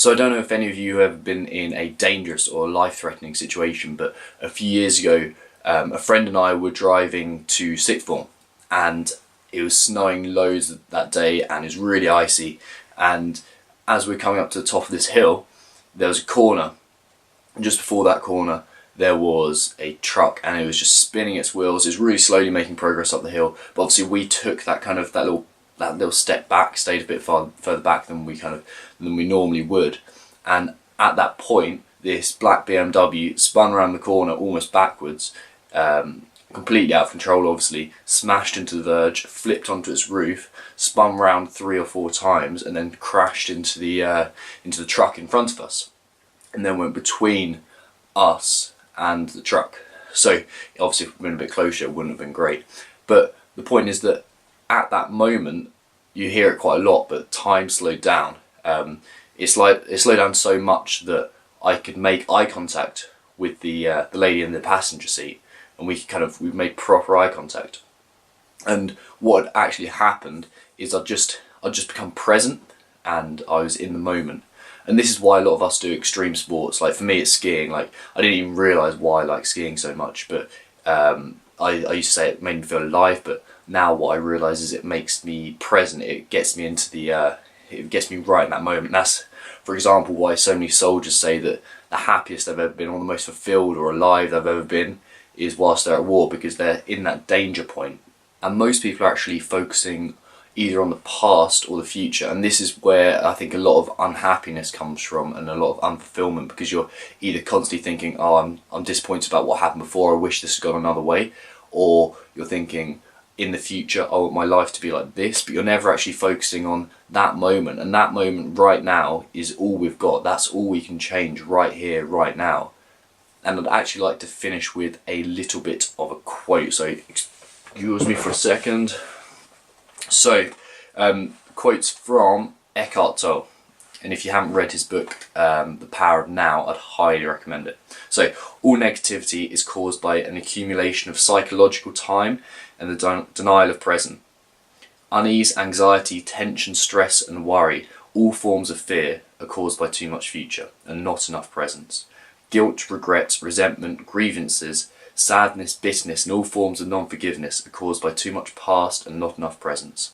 So I don't know if any of you have ever been in a dangerous or life-threatening situation, but a few years ago, a friend and I were driving to sixth form, and it was snowing loads that day, and it was really icy. And as we're coming up to the top of this hill, there was a corner, and just before that corner, there was a truck, and it was just spinning its wheels. It was really slowly making progress up the hill, but obviously we took that little step back, stayed a bit further back than we normally would, and at that point this black BMW spun around the corner almost backwards, completely out of control obviously, smashed into the verge, flipped onto its roof, spun round 3 or 4 times, and then crashed into the truck in front of us, and then went between us and the truck. So obviously if we'd been a bit closer it wouldn't have been great, but the point is that at that moment, you hear it quite a lot, but time slowed down. It slowed down so much that I could make eye contact with the lady in the passenger seat, and we made proper eye contact. And what had actually happened is I'd just become present, and I was in the moment. And this is why a lot of us do extreme sports. Like for me, it's skiing. Like I didn't even realise why I like skiing so much, but I used to say it made me feel alive, but now what I realise is it makes me present. It gets me into it gets me right in that moment. And that's, for example, why so many soldiers say that the happiest they've ever been, or the most fulfilled or alive they've ever been, is whilst they're at war, because they're in that danger point. And most people are actually focusing either on the past or the future, and this is where I think a lot of unhappiness comes from, and a lot of unfulfillment, because you're either constantly thinking, oh, I'm disappointed about what happened before, I wish this had gone another way, or you're thinking in the future, I want my life to be like this, but you're never actually focusing on that moment, and that moment right now is all we've got. That's all we can change right here, right now. And I'd actually like to finish with a little bit of a quote, so excuse me for a second. So, quotes from Eckhart Tolle, and if you haven't read his book, The Power of Now, I'd highly recommend it. So, all negativity is caused by an accumulation of psychological time and the denial of present. Unease, anxiety, tension, stress and worry, all forms of fear, are caused by too much future and not enough presence. Guilt, regret, resentment, grievances, sadness, bitterness and all forms of non-forgiveness are caused by too much past and not enough presence.